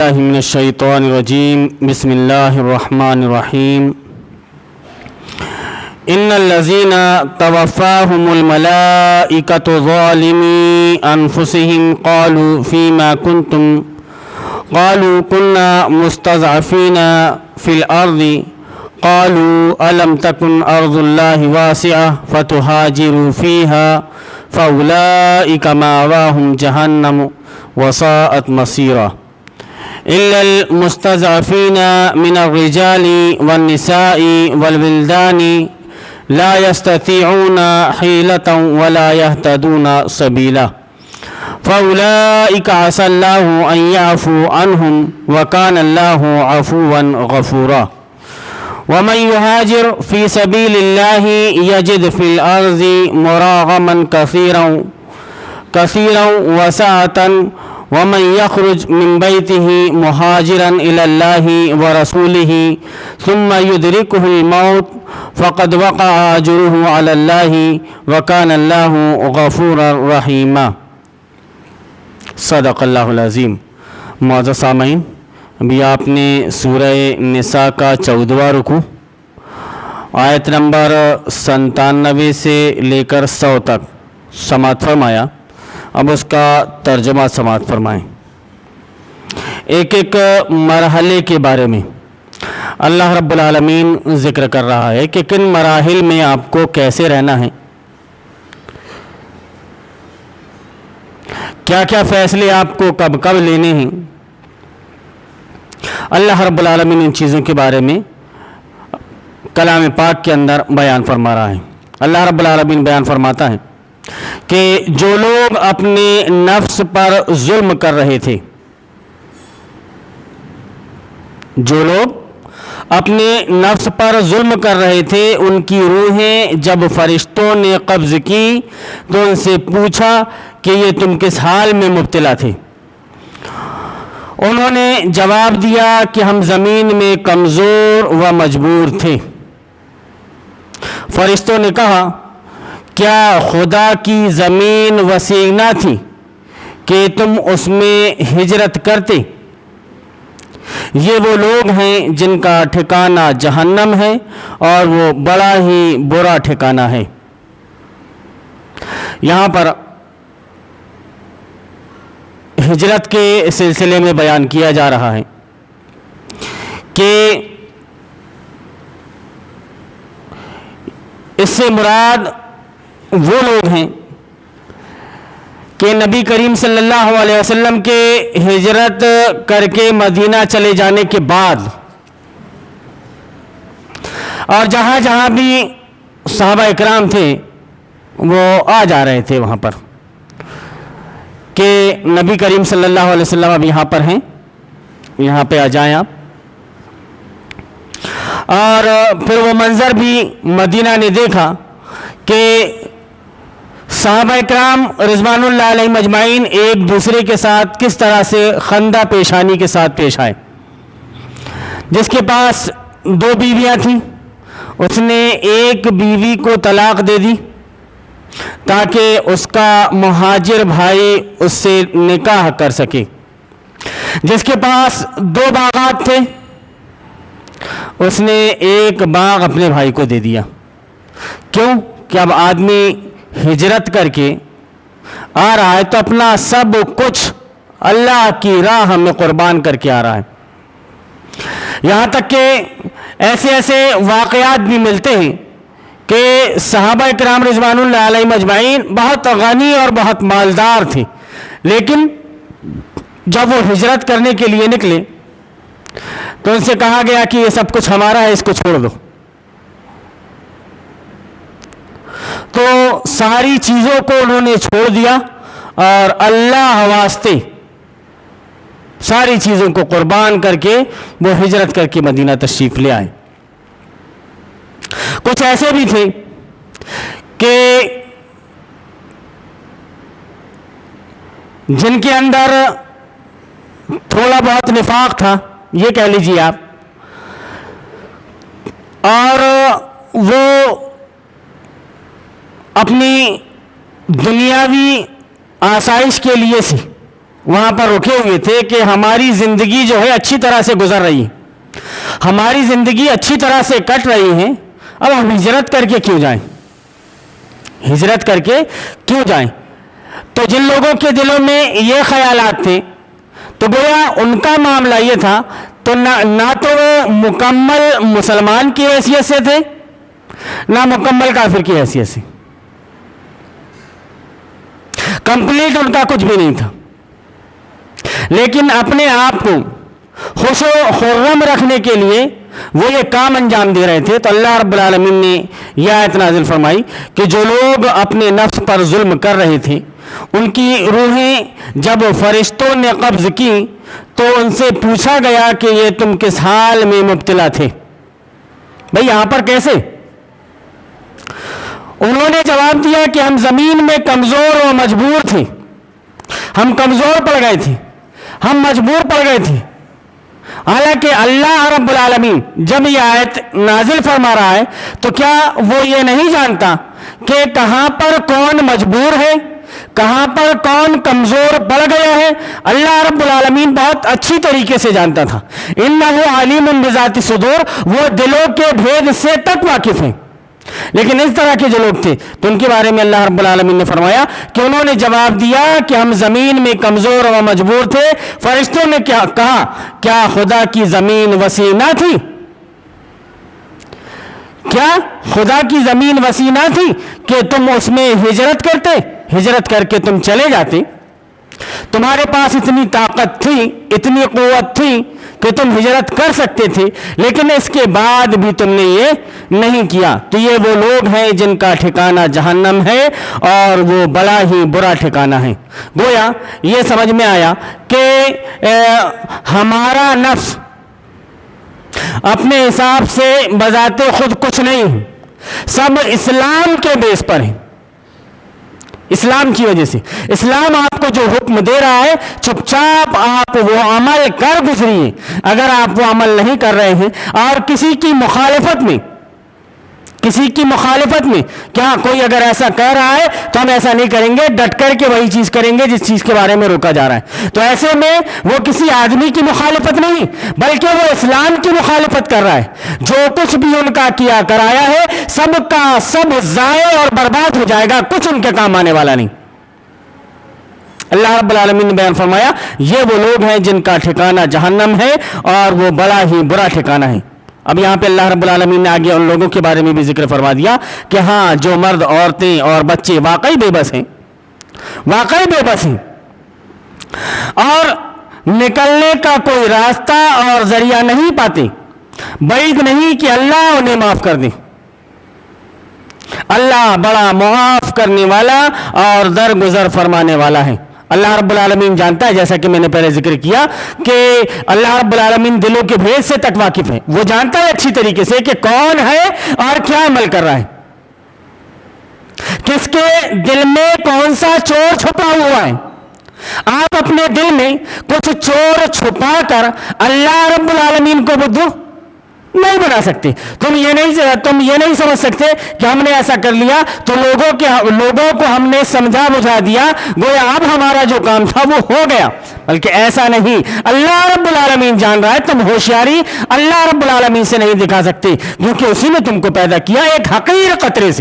من الشیطان الرجیم بسم اللہ الرحمن الرحیم ان الذین توفاهم الملائکۃ ظالمی انفسهم قالوا فیما کنتم قالوا كنا مستضعفین فی الارض قالوا الم تکن ارض اللہ واسعة فتہاجروا فیها فاولئک مأواهم جہنم وساءت مصیرا إلا المستضعفين من الرجال والنساء والولدان لا يستطيعون حيلة ولا يهتدون سبيلا فأولئك عسى الله أن يعفو عنهم وكان الله عفوا غفورا ومن يهاجر في سبيل الله يجد في الأرض مراغما كثيرا وسعة ومن يخرج من بيته مهاجرا إلى الله ورسوله ثم يدركه الموت فقد وقع أجره على الله وكان الله غفورا رحيما صدق اللہ العظیم۔ معزز سامعین، ابھی آپ نے سورہ نساء کا 14واں رکوع آیت نمبر 97 سے لے کر 100 تک سماعت فرمایا۔ اب اس کا ترجمہ سماعت فرمائیں۔ ایک ایک مرحلے کے بارے میں اللہ رب العالمین ذکر کر رہا ہے کہ کن مراحل میں آپ کو کیسے رہنا ہے، کیا کیا فیصلے آپ کو کب کب لینے ہیں۔ اللہ رب العالمین ان چیزوں کے بارے میں کلام پاک کے اندر بیان فرما رہا ہے۔ اللہ رب العالمین بیان فرماتا ہے کہ جو لوگ اپنے نفس پر ظلم کر رہے تھے، جو لوگ اپنے نفس پر ظلم کر رہے تھے، ان کی روحیں جب فرشتوں نے قبض کی تو ان سے پوچھا کہ یہ تم کس حال میں مبتلا تھے۔ انہوں نے جواب دیا کہ ہم زمین میں کمزور و مجبور تھے۔ فرشتوں نے کہا، کیا خدا کی زمین وسیع نہ تھی کہ تم اس میں ہجرت کرتے؟ یہ وہ لوگ ہیں جن کا ٹھکانہ جہنم ہے اور وہ بڑا ہی برا ٹھکانہ ہے۔ یہاں پر ہجرت کے سلسلے میں بیان کیا جا رہا ہے کہ اس سے مراد وہ لوگ ہیں کہ نبی کریم صلی اللہ علیہ وسلم کے ہجرت کر کے مدینہ چلے جانے کے بعد اور جہاں جہاں بھی صحابہ اکرام تھے وہ آ جا رہے تھے وہاں پر کہ نبی کریم صلی اللہ علیہ وسلم اب یہاں پر ہیں، یہاں پہ آ جائیں آپ۔ اور پھر وہ منظر بھی مدینہ نے دیکھا کہ صحابہ اکرام رضوان اللہ علیہم اجمعین ایک دوسرے کے ساتھ کس طرح سے خندہ پیشانی کے ساتھ پیش آئے۔ جس کے پاس 2 بیویاں تھیں، اس نے ایک بیوی کو طلاق دے دی تاکہ اس کا مہاجر بھائی اس سے نکاح کر سکے۔ جس کے پاس 2 باغات تھے، اس نے ایک باغ اپنے بھائی کو دے دیا۔ کیوں کہ اب آدمی ہجرت کر کے آ رہا ہے تو اپنا سب کچھ اللہ کی راہ میں قربان کر کے آ رہا ہے۔ یہاں تک کہ ایسے ایسے واقعات بھی ملتے ہیں کہ صحابہ اکرام رضوان اللہ علیہم اجمعین بہت غنی اور بہت مالدار تھے، لیکن جب وہ ہجرت کرنے کے لیے نکلے تو ان سے کہا گیا کہ یہ سب کچھ ہمارا ہے، اس کو چھوڑ دو۔ تو ساری چیزوں کو انہوں نے چھوڑ دیا اور اللہ واسطے ساری چیزوں کو قربان کر کے وہ ہجرت کر کے مدینہ تشریف لے آئے۔ کچھ ایسے بھی تھے کہ جن کے اندر تھوڑا بہت نفاق تھا، یہ کہہ لیجیے آپ، اور وہ اپنی دنیاوی آسائش کے لیے سے وہاں پر رکے ہوئے تھے کہ ہماری زندگی جو ہے اچھی طرح سے گزر رہی ہے, ہماری زندگی اچھی طرح سے کٹ رہی ہے, اب ہم ہجرت کر کے کیوں جائیں, ہجرت کر کے کیوں جائیں. تو جن لوگوں کے دلوں میں یہ خیالات تھے تو گویا ان کا معاملہ یہ تھا, تو نہ تو وہ مکمل مسلمان کی حیثیت سے تھے نہ مکمل کافر کی حیثیت سے, کمپلیٹ ان کا کچھ بھی نہیں تھا, لیکن اپنے آپ کو خوش و خرم رکھنے کے لیے وہ یہ کام انجام دے رہے تھے. تو اللہ رب العالمین نے یہ آیت نازل فرمائی کہ جو لوگ اپنے نفس پر ظلم کر رہے تھے ان کی روحیں جب فرشتوں نے قبض کی تو ان سے پوچھا گیا کہ یہ تم کس حال میں مبتلا تھے, بھئی یہاں پر کیسے؟ انہوں نے جواب دیا کہ ہم زمین میں کمزور و مجبور تھے, ہم کمزور پڑ گئے تھے, ہم مجبور پڑ گئے تھے. حالانکہ اللہ رب العالمین جب یہ آیت نازل فرما رہا ہے تو کیا وہ یہ نہیں جانتا کہ کہاں پر کون مجبور ہے, کہاں پر کون کمزور پڑ گیا ہے؟ اللہ رب العالمین بہت اچھی طریقے سے جانتا تھا. انہ علیم بذات الصدور, وہ دلوں کے بھید سے تک واقف ہیں. لیکن اس طرح کے جو لوگ تھے تو ان کے بارے میں اللہ رب العالمین نے فرمایا کہ انہوں نے جواب دیا کہ ہم زمین میں کمزور و مجبور تھے. فرشتوں نے کیا کہا, کیا خدا کی زمین وسیع نہ تھی؟ کیا خدا کی زمین وسیع نہ تھی کہ تم اس میں ہجرت کرتے, ہجرت کر کے تم چلے جاتے؟ تمہارے پاس اتنی طاقت تھی, اتنی قوت تھی کہ تم ہجرت کر سکتے تھے, لیکن اس کے بعد بھی تم نے یہ نہیں کیا. تو یہ وہ لوگ ہیں جن کا ٹھکانہ جہنم ہے اور وہ بڑا ہی برا ٹھکانہ ہے. گویا یہ سمجھ میں آیا کہ ہمارا نفس اپنے حساب سے بذات خود کچھ نہیں ہے, سب اسلام کے بیس پر ہے, اسلام کی وجہ سے. اسلام آپ کو جو حکم دے رہا ہے چپ چاپ آپ وہ عمل کر گزریے. اگر آپ وہ عمل نہیں کر رہے ہیں اور کسی کی مخالفت میں کیا کوئی اگر ایسا کہہ رہا ہے تو ہم ایسا نہیں کریں گے, ڈٹ کر کے وہی چیز کریں گے جس چیز کے بارے میں روکا جا رہا ہے. تو ایسے میں وہ کسی آدمی کی مخالفت نہیں بلکہ وہ اسلام کی مخالفت کر رہا ہے. جو کچھ بھی ان کا کیا کرایا ہے سب کا سب ضائع اور برباد ہو جائے گا, کچھ ان کے کام آنے والا نہیں. اللہ رب العالمین نے بیان فرمایا یہ وہ لوگ ہیں جن کا ٹھکانہ جہنم ہے اور وہ بڑا ہی برا ٹھکانہ ہے. اب یہاں پہ اللہ رب العالمین نے آگے ان لوگوں کے بارے میں بھی ذکر فرما دیا کہ ہاں جو مرد عورتیں اور بچے واقعی بے بس ہیں اور نکلنے کا کوئی راستہ اور ذریعہ نہیں پاتے, بعید نہیں کہ اللہ انہیں معاف کر دے. اللہ بڑا معاف کرنے والا اور درگزر فرمانے والا ہے. اللہ رب العالمین جانتا ہے, جیسا کہ میں نے پہلے ذکر کیا کہ اللہ رب العالمین دلوں کے بھید سے تک واقف ہے. وہ جانتا ہے اچھی طریقے سے کہ کون ہے اور کیا عمل کر رہا ہے, کس کے دل میں کون سا چور چھپا ہوا ہے. آپ اپنے دل میں کچھ چور چھپا کر اللہ رب العالمین کو بدھو نہیں بنا سکتے. تم یہ نہیں سمجھ سکتے کہ ہم نے ایسا کر لیا تو لوگوں کو ہم نے سمجھا بجھا دیا, گویا اب ہمارا جو کام تھا وہ ہو گیا. بلکہ ایسا نہیں, اللہ رب العالمین جان رہا ہے. تم ہوشیاری اللہ رب العالمین سے نہیں دکھا سکتے کیونکہ اسی نے تم کو پیدا کیا ایک حقیر قطرے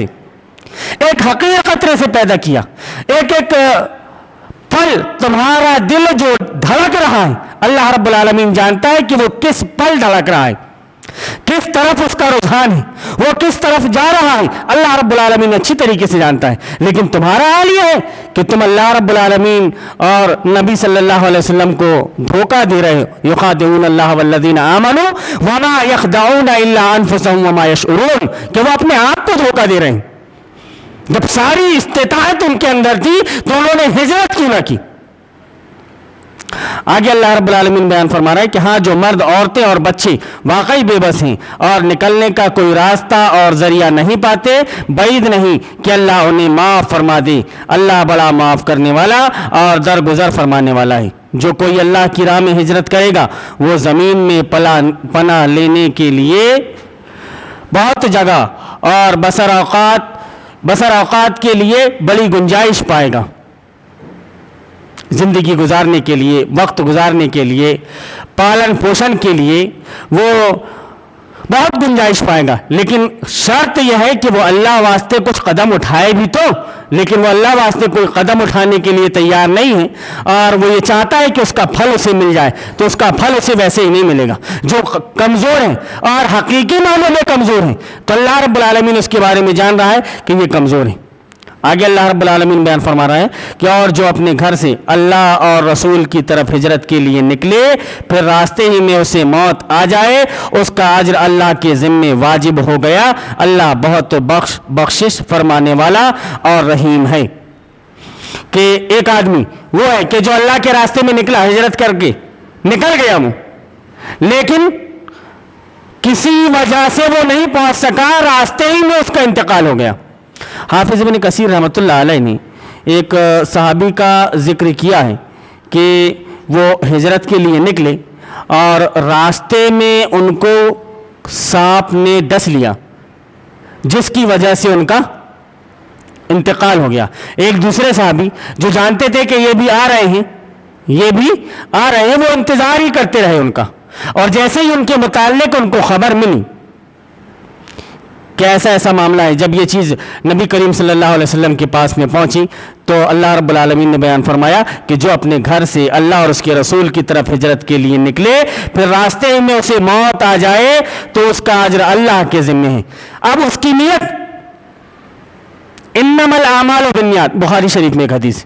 سے پیدا کیا. ایک پل تمہارا دل جو دھڑک رہا ہے اللہ رب العالمین جانتا ہے کہ وہ کس پل دھڑک رہا ہے, کس طرف اس کا رجحان ہے, وہ کس طرف جا رہا ہے. اللہ رب العالمین اچھی طریقے سے جانتا ہے. لیکن تمہارا حال یہ ہے کہ تم اللہ رب العالمین اور نبی صلی اللہ علیہ وسلم کو دھوکہ دے رہے ہو. یخادعون اللہ والذین آمنوا وما یخدعون الا انفسهم وما یشعرون, کہ وہ اپنے آپ کو دھوکہ دے رہے ہیں. جب ساری استطاعت ان کے اندر تھی تو انہوں نے ہجرت کیوں نہ کی. آگے اللہ رب العالمین بیان فرما رہا ہے کہ ہاں جو مرد عورتیں اور بچے واقعی بے بس ہیں اور نکلنے کا کوئی راستہ اور ذریعہ نہیں پاتے, بعید نہیں کہ اللہ انہیں معاف فرما دے. اللہ بڑا معاف کرنے والا اور درگزر فرمانے والا ہے. جو کوئی اللہ کی راہ میں ہجرت کرے گا وہ زمین میں پناہ لینے کے لیے بہت جگہ اور بسر اوقات کے لیے بڑی گنجائش پائے گا. زندگی گزارنے کے لیے, وقت گزارنے کے لیے, پالن پوشن کے لیے وہ بہت گنجائش پائے گا, لیکن شرط یہ ہے کہ وہ اللہ واسطے کچھ قدم اٹھائے بھی تو, لیکن وہ اللہ واسطے کوئی قدم اٹھانے کے لیے تیار نہیں ہے اور وہ یہ چاہتا ہے کہ اس کا پھل اسے مل جائے, تو اس کا پھل اسے ویسے ہی نہیں ملے گا. جو کمزور ہیں اور حقیقی معنوں میں کمزور ہیں تو اللہ رب العالمین اس کے بارے میں جان رہا ہے کہ یہ کمزور ہیں. آگے اللہ رب العالمین بیان فرما رہا ہے کہ اور جو اپنے گھر سے اللہ اور رسول کی طرف ہجرت کے لیے نکلے, پھر راستے ہی میں اسے موت آ جائے, اس کا اجر اللہ کے ذمے واجب ہو گیا. اللہ بہت بخشش فرمانے والا اور رحیم ہے. کہ ایک آدمی وہ ہے کہ جو اللہ کے راستے میں نکلا, ہجرت کر کے نکل گیا وہ, لیکن کسی وجہ سے وہ نہیں پہنچ سکا, راستے ہی میں اس کا انتقال ہو گیا. حافظ ابن کثیر رحمۃ اللہ علیہ نے ایک صحابی کا ذکر کیا ہے کہ وہ ہجرت کے لیے نکلے اور راستے میں ان کو سانپ نے ڈس لیا, جس کی وجہ سے ان کا انتقال ہو گیا. ایک دوسرے صحابی جو جانتے تھے کہ یہ بھی آ رہے ہیں, وہ انتظار ہی کرتے رہے ان کا, اور جیسے ہی ان کے متعلق ان کو خبر ملی کہ ایسا معاملہ ہے, جب یہ چیز نبی کریم صلی اللہ علیہ وسلم کے پاس میں پہنچی تو اللہ رب العالمین نے بیان فرمایا کہ جو اپنے گھر سے اللہ اور اس کے رسول کی طرف ہجرت کے لیے نکلے, پھر راستے میں اسے موت آ جائے تو اس کا اجر اللہ کے ذمے ہے. اب اس کی نیت, انما الاعمال بالنیات, بخاری شریف میں ایک حدیث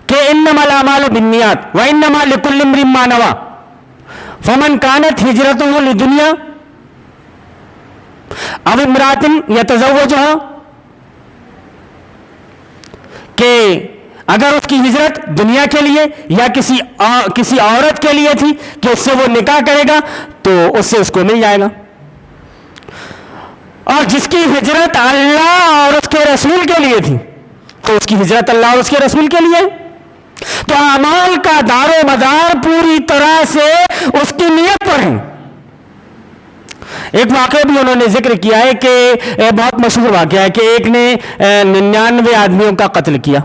کہ انما الاعمال بالنیات وانما لکل امرئ ما نوى فمن كانت هجرته لدنیا او امرات یتزوجها, کہ اگر اس کی ہجرت دنیا کے لیے یا کسی عورت کے لیے تھی کہ اس سے وہ نکاح کرے گا تو اس سے اس کو مل جائے گا, اور جس کی ہجرت اللہ اور اس کے رسول کے لیے تھی تو اس کی ہجرت اللہ اور اس کے رسول کے لیے. تو اعمال کا دار و مدار پوری طرح سے اس کی نیت پر ہے. ایک واقعہ بھی انہوں نے ذکر کیا ہے کہ بہت مشہور واقعہ ہے کہ ایک نے 99 آدمیوں کا قتل کیا,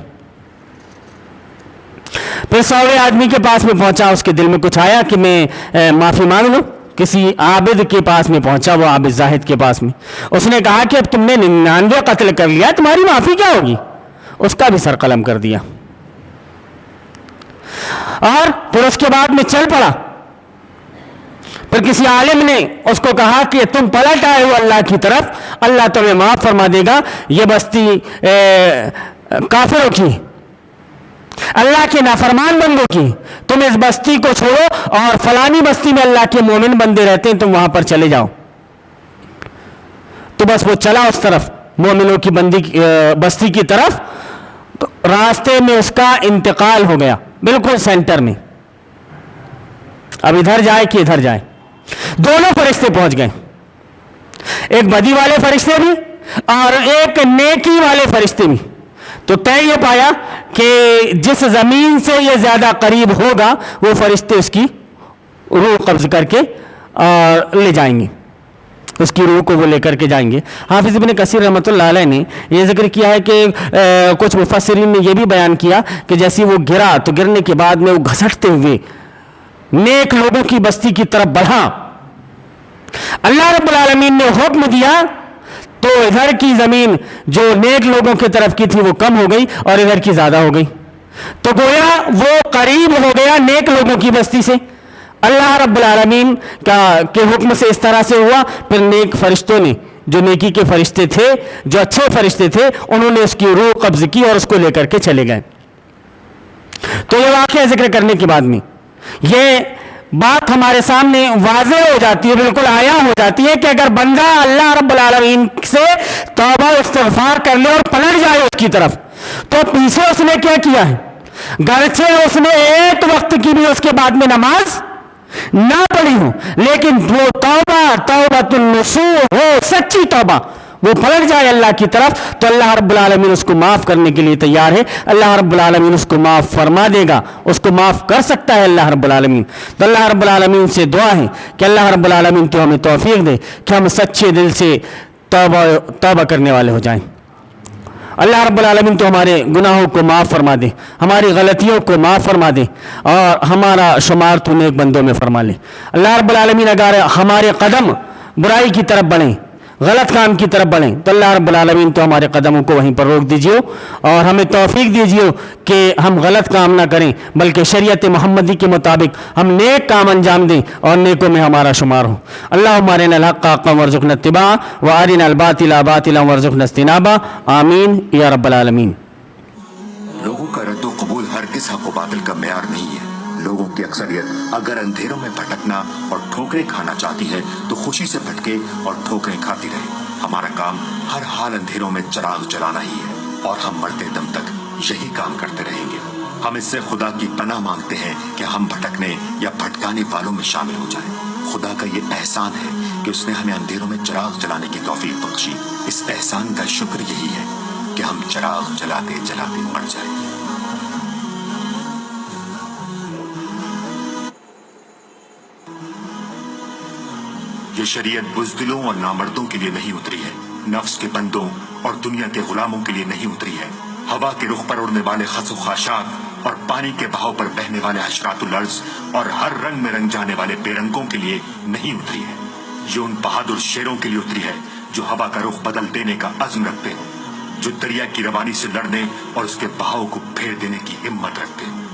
پھر 100ویں آدمی کے پاس میں پہنچا, اس کے دل میں کچھ آیا کہ میں معافی مانگ لوں. کسی عابد کے پاس میں پہنچا, وہ عابد زاہد کے پاس میں, اس نے کہا کہ اب تم نے 99 قتل کر لیا, تمہاری معافی کیا ہوگی؟ اس کا بھی سر قلم کر دیا, اور پھر اس کے بعد میں چل پڑا. پھر کسی عالم نے اس کو کہا کہ تم پلٹ آئے ہو اللہ کی طرف, اللہ تمہیں معاف فرما دے گا, یہ بستی کافروں کی, اللہ کے نافرمان بندوں کی, تم اس بستی کو چھوڑو اور فلانی بستی میں اللہ کے مومن بندے رہتے ہیں, تم وہاں پر چلے جاؤ. تو بس وہ چلا اس طرف, مومنوں کی بستی کی طرف, تو راستے میں اس کا انتقال ہو گیا, بالکل سینٹر میں. اب ادھر جائے کہ ادھر جائے, دونوں فرشتے پہنچ گئے, ایک بدی والے فرشتے بھی اور ایک نیکی والے فرشتے بھی. تو طے یہ پایا کہ جس زمین سے یہ زیادہ قریب ہوگا وہ فرشتے اس کی روح قبض کر کے اور لے جائیں گے, اس کی روح کو وہ لے کر کے جائیں گے. حافظ ابن کثیر رحمۃ اللہ علیہ نے یہ ذکر کیا ہے کہ کچھ مفسرین نے یہ بھی بیان کیا کہ جیسے وہ گرا تو گرنے کے بعد میں وہ گھسٹتے ہوئے نیک لوگوں کی بستی کی طرف بڑھا. اللہ رب العالمین نے حکم دیا تو ادھر کی زمین جو نیک لوگوں کی طرف کی تھی وہ کم ہو گئی اور ادھر کی زیادہ ہو گئی. تو گویا وہ قریب ہو گیا نیک لوگوں کی بستی سے. اللہ رب العالمین کے حکم سے اس طرح سے ہوا. پھر نیک فرشتوں نے, جو نیکی کے فرشتے تھے, جو اچھے فرشتے تھے, انہوں نے اس کی روح قبض کی اور اس کو لے کر کے چلے گئے. تو یہ واقعہ ذکر کرنے کے بعد میں یہ بات ہمارے سامنے واضح ہو جاتی ہے, بالکل آیا ہو جاتی ہے کہ اگر بندہ اللہ رب العالمین سے توبہ استغفار کر لے اور پلٹ جائے اس کی طرف, تو پیچھے اس نے کیا ہے, گرچہ اس نے ایک وقت کی بھی اس کے بعد میں نماز نہ پڑھی ہو, لیکن وہ توبۃ النصوح ہو, سچی توبہ, وہ پلٹ جائے اللہ کی طرف, تو اللہ رب العالمین اس کو معاف کرنے کے لیے تیار ہے. اللہ رب العالمین اس کو معاف فرما دے گا, اس کو معاف کر سکتا ہے اللہ رب العالمین. تو اللہ رب العالمین سے دعا ہے کہ اللہ رب العالمین تو ہمیں توفیق دے کہ ہم سچے دل سے توبہ کرنے والے ہو جائیں. اللہ رب العالمین تو ہمارے گناہوں کو معاف فرما دے, ہماری غلطیوں کو معاف فرما دے اور ہمارا شمار تو نیک بندوں میں فرما لے. اللہ رب العالمین اگر ہمارے قدم برائی کی طرف بڑھیں, غلط کام کی طرف بڑھیں, تو اللہ رب العالمین تو ہمارے قدموں کو وہیں پر روک دیجیے اور ہمیں توفیق دیجیے کہ ہم غلط کام نہ کریں بلکہ شریعت محمدی کے مطابق ہم نیک کام انجام دیں اور نیکوں میں ہمارا شمار ہو. اللہم ارنا الحق حقا وارزقنا اتباعہ وارنا الباطل باطلا وارزقنا اجتنابہ, آمین یا رب العالمین. لوگوں کا رد و قبول ہرگز حق و باطل کا معیار نہیں ہے. لوگوں کی اکثریت اگر اندھیروں میں بھٹکنا اور ٹھوکریں کھانا چاہتی ہے تو خوشی سے بھٹکے اور ٹھوکریں کھاتی رہے. ہمارا کام ہر حال اندھیروں میں چراغ جلانا ہی ہے اور ہم مرتے دم تک یہی کام کرتے رہیں گے. ہم اس سے خدا کی پناہ مانگتے ہیں کہ ہم بھٹکنے یا بھٹکانے والوں میں شامل ہو جائیں. خدا کا یہ احسان ہے کہ اس نے ہمیں اندھیروں میں چراغ جلانے کی توفیق بخشی. اس احسان کا شکر یہی ہے کہ ہم چراغ جلاتے جلاتے مر جائیں. یہ شریعت بزدلوں اور نامردوں کے لیے نہیں اتری ہے, نفس کے بندوں اور دنیا کے غلاموں کے لیے نہیں اتری ہے. ہوا کے رخ پر اڑنے والے خس و خاشاک اور پانی کے بہاؤ پر بہنے والے حشرات الارض اور ہر رنگ میں رنگ جانے والے بے رنگوں کے لیے نہیں اتری ہے. یہ ان بہادر شیروں کے لیے اتری ہے جو ہوا کا رخ بدل دینے کا عزم رکھتے ہوں, جو دریا کی روانی سے لڑنے اور اس کے بہاؤ کو پھیر دینے کی ہمت رکھتے ہوں.